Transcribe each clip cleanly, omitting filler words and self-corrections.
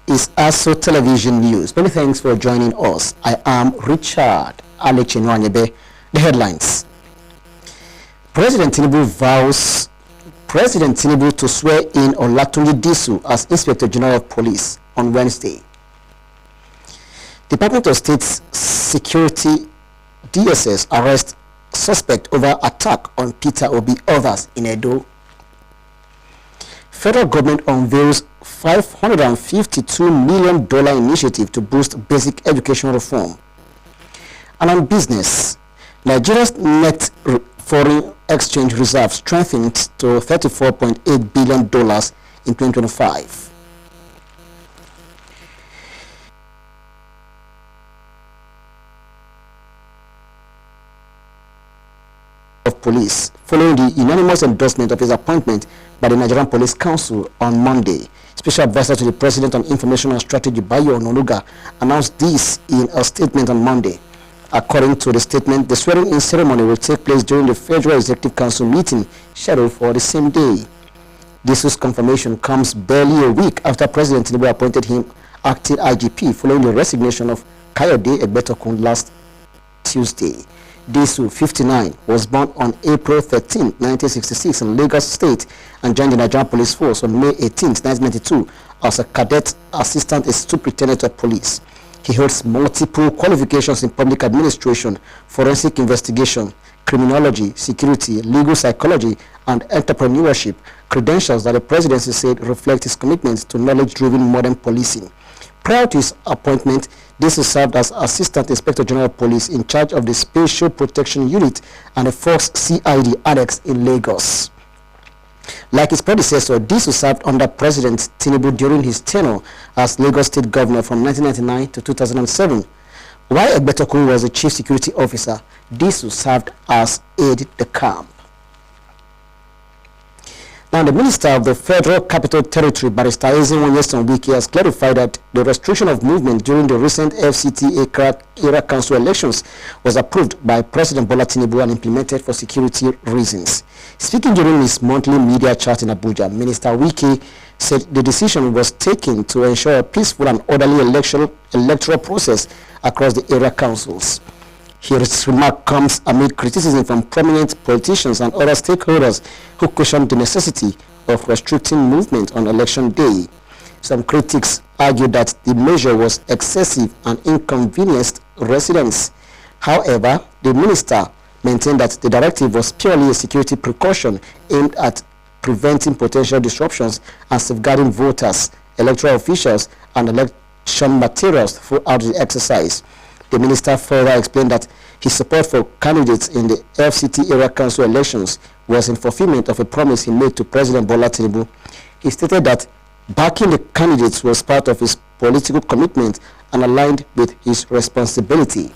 is ASO Television News. Many thanks for joining us. I am Richard Alechinwanyebe. The headlines. President Tinubu to swear in Olatunji Disu as Inspector General of Police on Wednesday. Department of State's Security DSS arrest suspect over attack on Peter Obi, others in Edo. Federal government unveils $552 million initiative to boost basic education reform. And on business, Nigeria's net foreign exchange reserve strengthened to $34.8 billion in 2025. Of police following the unanimous endorsement of his appointment by the Nigerian Police Council on Monday. Special Advisor to the President on Information and Strategy, Bayo Ononuga, announced this in a statement on Monday. According to the statement, the swearing-in ceremony will take place during the Federal Executive Council meeting scheduled for the same day. This confirmation comes barely a week after President Tinubu appointed him acting IGP following the resignation of Kayode Egbetokun last Tuesday. Disu, 59, was born on April 13, 1966 in Lagos State and joined the Nigerian Police Force on May 18, 1992 as a cadet assistant superintendent of police. He holds multiple qualifications in public administration, forensic investigation, criminology, security, legal psychology, and entrepreneurship, credentials that the presidency said reflect his commitment to knowledge-driven modern policing. Prior to his appointment, Disu served as Assistant Inspector General of Police in charge of the Special Protection Unit and the Fox CID Annex in Lagos. Like his predecessor, Disu served under President Tinubu during his tenure as Lagos State Governor from 1999 to 2007. While Egbetokun was the Chief Security Officer, Disu served as aide-de-camp. Now, the Minister of the Federal Capital Territory, Barrister Ezenwo Wike, has clarified that the restriction of movement during the recent FCT era council elections was approved by President Bola Tinubu and implemented for security reasons. Speaking during his monthly media chat in Abuja, Minister Wike said the decision was taken to ensure a peaceful and orderly electoral process across the area councils. His remark comes amid criticism from prominent politicians and other stakeholders who questioned the necessity of restricting movement on election day. Some critics argued that the measure was excessive and inconvenienced residents. However, the minister maintained that the directive was purely a security precaution aimed at preventing potential disruptions and safeguarding voters, electoral officials, and election materials throughout the exercise. The minister further explained that his support for candidates in the FCT era council elections was in fulfillment of a promise he made to President Bola Tinubu. He stated that backing the candidates was part of his political commitment and aligned with his responsibility.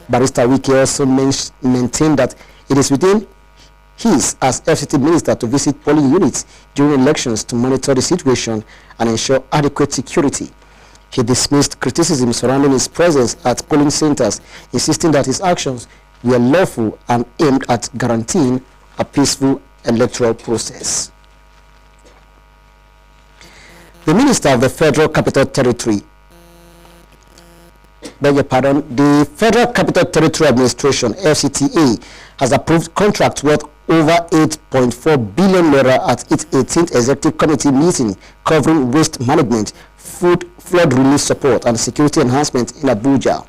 Barrister Wike also maintained that it is within his as FCT minister to visit polling units during elections to monitor the situation and ensure adequate security. He dismissed criticism surrounding his presence at polling centers, insisting that his actions were lawful and aimed at guaranteeing a peaceful electoral process. The Minister of the Federal Capital Territory, the Federal Capital Territory Administration, FCTA, has approved contracts worth over 8.4 billion naira at its 18th Executive Committee meeting covering waste management, flood relief support, and security enhancement in Abuja.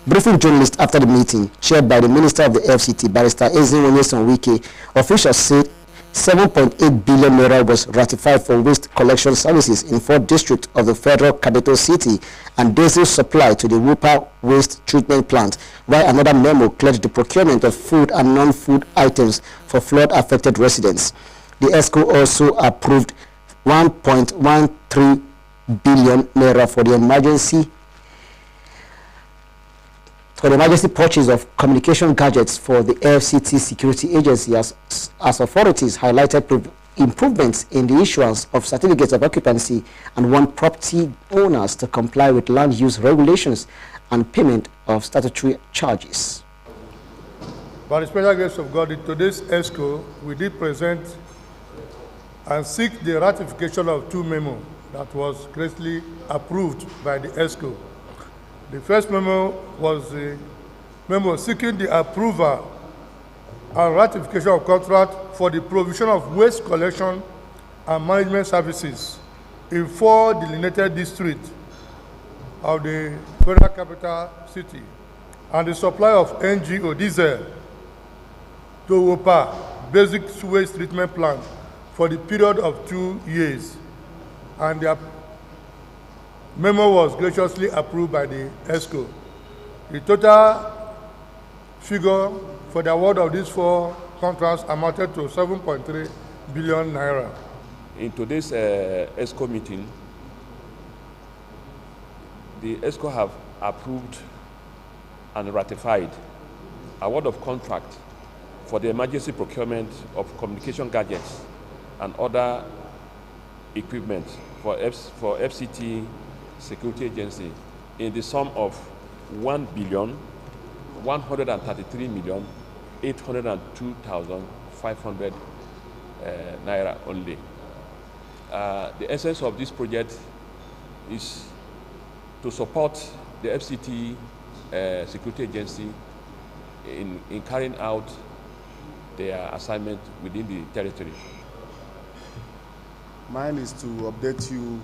Briefing journalists after the meeting, chaired by the Minister of the FCT, Barrister Ezenwo Wike, officials said 7.8 billion naira was ratified for waste collection services in 4 districts of the Federal Capital City and diesel supply to the Wupa Waste Treatment Plant, while another memo cleared the procurement of food and non-food items for flood-affected residents. The ESCO also approved 1.13 billion naira for the emergency purchase of communication gadgets for the FCT security agency as authorities highlighted improvements in the issuance of certificates of occupancy and want property owners to comply with land use regulations and payment of statutory charges. By the special grace of God, in today's ESCO, we did present and seek the ratification of 2 memos that was graciously approved by the ESCO. The first memo was the memo seeking the approval and ratification of contract for the provision of waste collection and management services in 4 delineated districts of the Federal Capital City, and the supply of NGO diesel to WOPA basic sewage treatment plant for the period of 2 years. And the memo was graciously approved by the ESCO. The total figure for the award of these 4 contracts amounted to 7.3 billion naira. In today's ESCO meeting, the ESCO have approved and ratified award of contract for the emergency procurement of communication gadgets and other equipment for FCT Security Agency in the sum of 1,133,802,500 naira only. The essence of this project is to support the FCT Security Agency in carrying out their assignment within the territory. Mine is to update you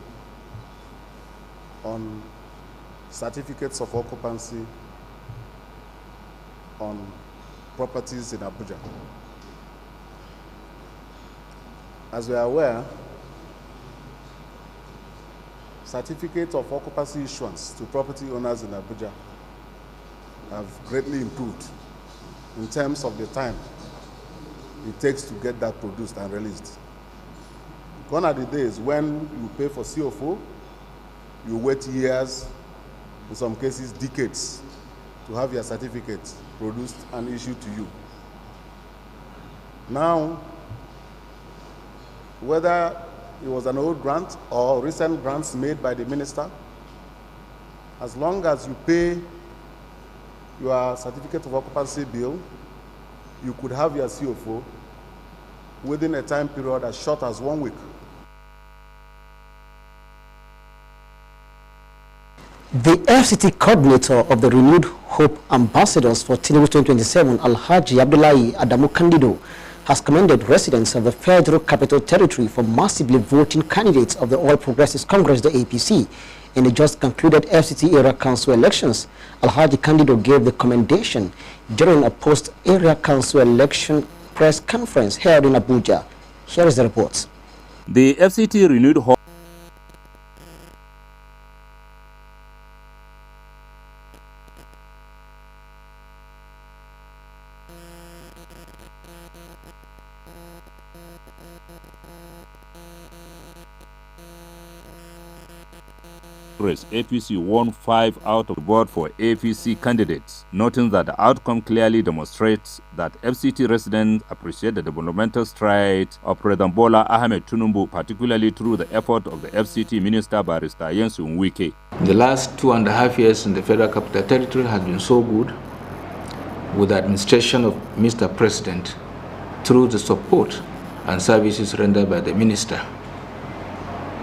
on certificates of occupancy on properties in Abuja. As we are aware, certificates of occupancy issuance to property owners in Abuja have greatly improved in terms of the time it takes to get that produced and released. Gone are the days when you pay for CFO, you wait years, in some cases decades, to have your certificate produced and issued to you. Now, whether it was an old grant or recent grants made by the minister, as long as you pay your certificate of occupancy bill, you could have your CFO within a time period as short as 1 week. The FCT coordinator of the Renewed Hope Ambassadors for Tinubu 2027, Alhaji Abdullahi Adamu Candido, has commended residents of the Federal Capital Territory for massively voting candidates of the All Progressives Congress, the APC, in the just concluded FCT Area Council elections. Alhaji Candido gave the commendation during a post-Area Council election press conference held in Abuja. Here is the report. The FCT Renewed Hope APC won 5 out of the board for APC candidates, noting that the outcome clearly demonstrates that FCT residents appreciate the developmental strides of President Bola Ahmed Tinubu, particularly through the effort of the FCT Minister Barrister Nyesom Wike. The last 2.5 years in the Federal Capital Territory has been so good with the administration of Mr. President through the support and services rendered by the Minister.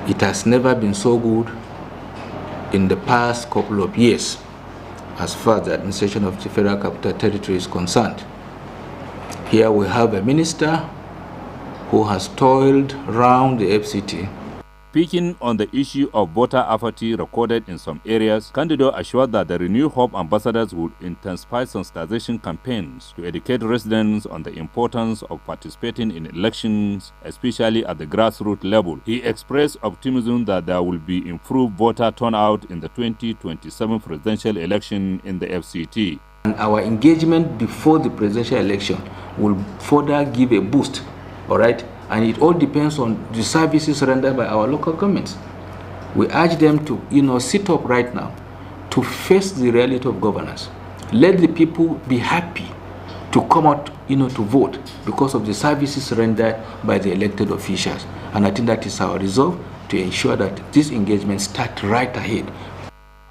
It has never been so good in the past couple of years as far as the administration of the Federal Capital Territory is concerned. Here we have a minister who has toiled around the FCT. Speaking on the issue of voter apathy recorded in some areas, Candido assured that the Renew Hope ambassadors would intensify sensitization campaigns to educate residents on the importance of participating in elections, especially at the grassroots level. He expressed optimism that there will be improved voter turnout in the 2027 presidential election in the FCT. And our engagement before the presidential election will further give a boost, all right? And it all depends on the services rendered by our local governments. We urge them to, sit up right now to face the reality of governance. Let the people be happy to come out, to vote because of the services rendered by the elected officials. And I think that is our resolve to ensure that these engagements start right ahead.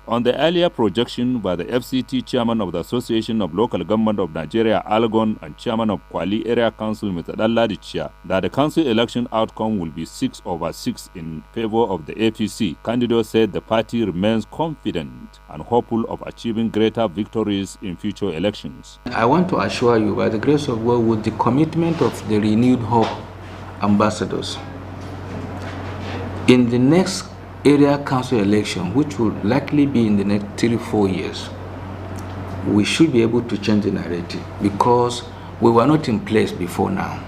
On the earlier projection by the FCT chairman of the Association of Local Government of Nigeria, Algon, and chairman of Kwali Area Council, Mr. Dalladichia, that the council election outcome will be 6/6 in favor of the APC, candidate said the party remains confident and hopeful of achieving greater victories in future elections. I want to assure you, by the grace of God, with the commitment of the renewed hope ambassadors, in the next area council election, which will likely be in the next 3-4 years, we should be able to change the narrative, because we were not in place before now.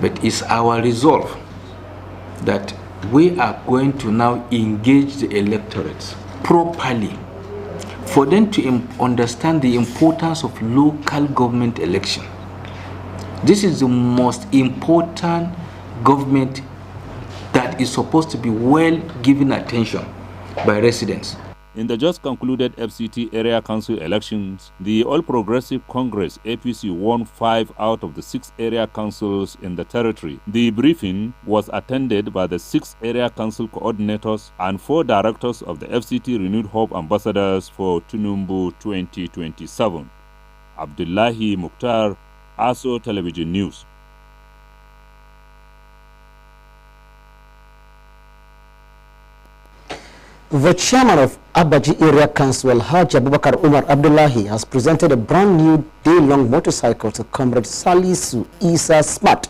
But it's our resolve that we are going to now engage the electorates properly for them to understand the importance of local government election. This is the most important government that is supposed to be well given attention by residents. In the just concluded FCT area council elections, the All Progressive Congress APC won 5 out of the 6 area councils in the territory. The briefing was attended by the 6 area council coordinators and 4 directors of the FCT Renewed Hope ambassadors for Tunumbu 2027. Abdullahi Mukhtar, ASO Television News. The chairman of Abaji Area Council, Haji Abubakar Umar Abdullahi, has presented a brand new day-long motorcycle to Comrade Salisu Isa Smart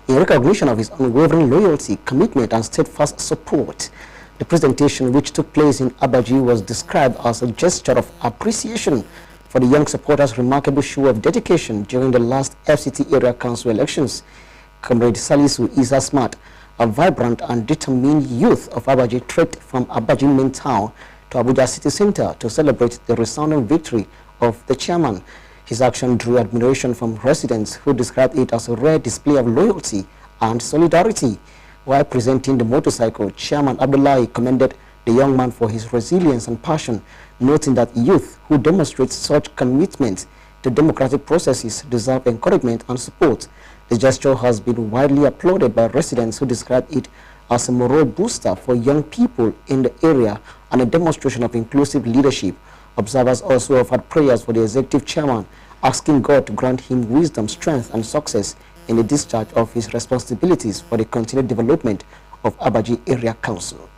in recognition of his unwavering loyalty, commitment, and steadfast support. The presentation, which took place in Abaji, was described as a gesture of appreciation for the young supporters' remarkable show of dedication during the last FCT Area Council elections. Comrade Salisu Isa Smart, a vibrant and determined youth of Abaji, trekked from Abaji main town to Abuja city center to celebrate the resounding victory of the chairman. His action drew admiration from residents, who described it as a rare display of loyalty and solidarity. While presenting the motorcycle, Chairman Abdullahi commended the young man for his resilience and passion, noting that youth who demonstrate such commitment to democratic processes deserve encouragement and support. The gesture has been widely applauded by residents, who describe it as a moral booster for young people in the area and a demonstration of inclusive leadership. Observers also offered prayers for the executive chairman, asking God to grant him wisdom, strength, and success in the discharge of his responsibilities for the continued development of Abaji Area Council.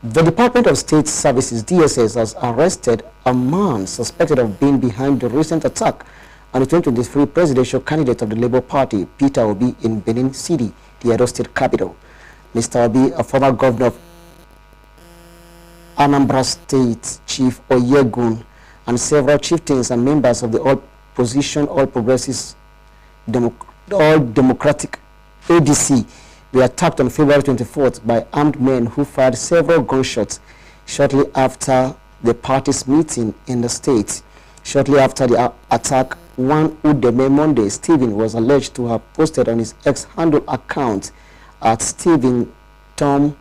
The Department of State Services, DSS, has arrested a man suspected of being behind the recent attack on the 2023 presidential candidate of the Labour Party, Peter Obi, in Benin City, the Edo State capital. Mr. Obi, a former governor of Anambra State, Chief Oyegun, and several chieftains and members of the All Progressives All Democratic ADC were attacked on February 24th by armed men who fired several gunshots shortly after the party's meeting in the state. Shortly after the attack, one Udeme Monday, Stephen, was alleged to have posted on his X-handle account at Stephen Tom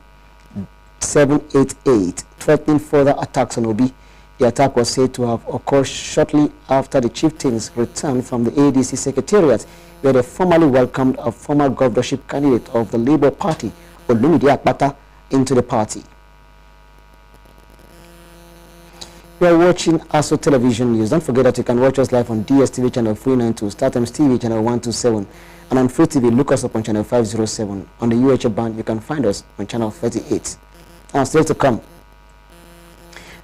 788, threatening further attacks on Obi. The attack was said to have occurred shortly after the chieftains returned from the ADC secretariat, where they formally welcomed a former governorship candidate of the Labour Party, Olumide Akpata, into the party. You are watching ASO Television News. Don't forget that you can watch us live on DSTV channel 392, StarTimes TV channel 127, and on Free TV, look us up on channel 507. On the UHF band, you can find us on channel 38. And still to come,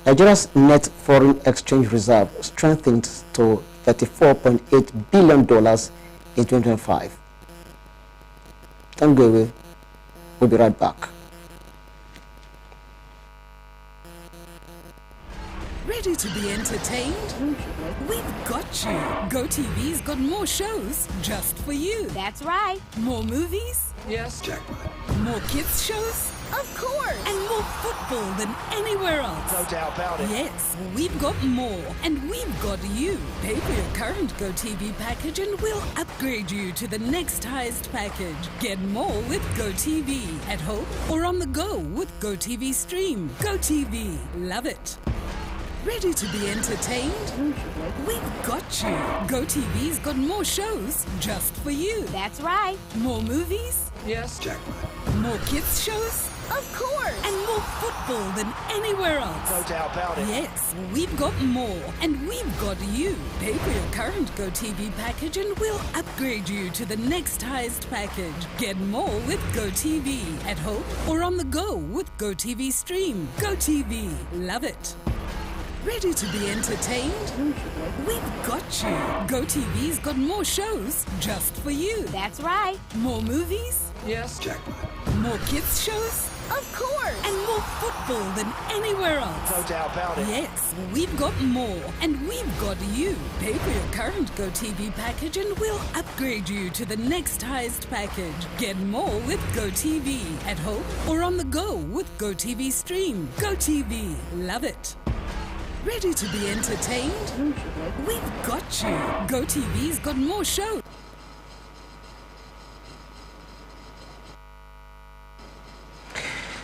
Nigeria's net foreign exchange reserve strengthened to $34.8 billion in 2025. Don't go away. We'll be right back. Ready to be entertained? We've got you. GoTV's got more shows just for you. That's right. More movies? Yes, Jackpot. More kids shows? Of course. And more football than anywhere else. No doubt about it. Yes, we've got more. And we've got you. Pay for your current GoTV package and we'll upgrade you to the next highest package. Get more with GoTV. At home or on the go with GoTV Stream. GoTV. Love it. Ready to be entertained? We've got you. GoTV's got more shows just for you. That's right. More movies? Yes, Jackpot. More kids shows? Of course. And more football than anywhere else. No doubt about it. Yes, we've got more, and we've got you. Pay for your current GoTV package and we'll upgrade you to the next highest package. Get more with GoTV, at home or on the go with GoTV Stream. GoTV, love it. Ready to be entertained? We've got you. GoTV's got more shows just for you. That's right. More movies? Yes. Jackpot. More kids shows? Of course. And more football than anywhere else. No doubt about it. Yes, we've got more, and we've got you. Pay for your current GoTV package and we'll upgrade you to the next highest package. Get more with GoTV, at home or on the go with GoTV Stream. GoTV, love it. Ready to be entertained? We've got you. GoTV's got more shows.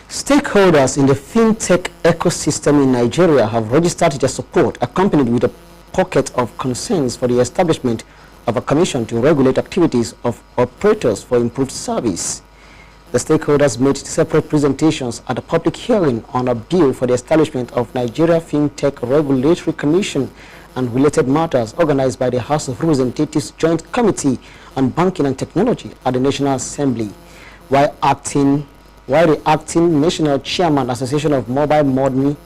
Stakeholders in the fintech ecosystem in Nigeria have registered their support, accompanied with a pocket of concerns for the establishment of a commission to regulate activities of operators for improved service. The stakeholders made separate presentations at a public hearing on a bill for the establishment of Nigeria Fintech Regulatory Commission and related matters organized by the House of Representatives Joint Committee on Banking and Technology at the National Assembly, while the acting National Chairman, Association of Mobile Money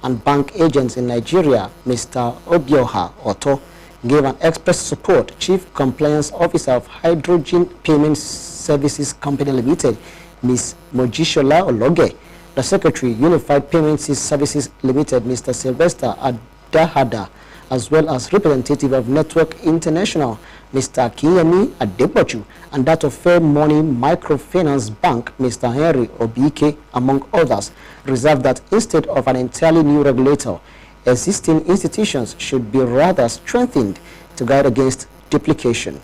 and Bank Agents in Nigeria, Mr. Obioha Otto, gave an express support. Chief Compliance Officer of Hydrogen Payment Services Company Limited, Ms. Mojishola Ologe, the Secretary, Unified Payment Services Limited, Mr. Sylvester Adahada, as well as representative of Network International, Mr. Kiyemi Adepochu, and that of Fair Money Microfinance Bank, Mr. Henry Obike, among others, reserved that instead of an entirely new regulator, existing institutions should be rather strengthened to guard against duplication.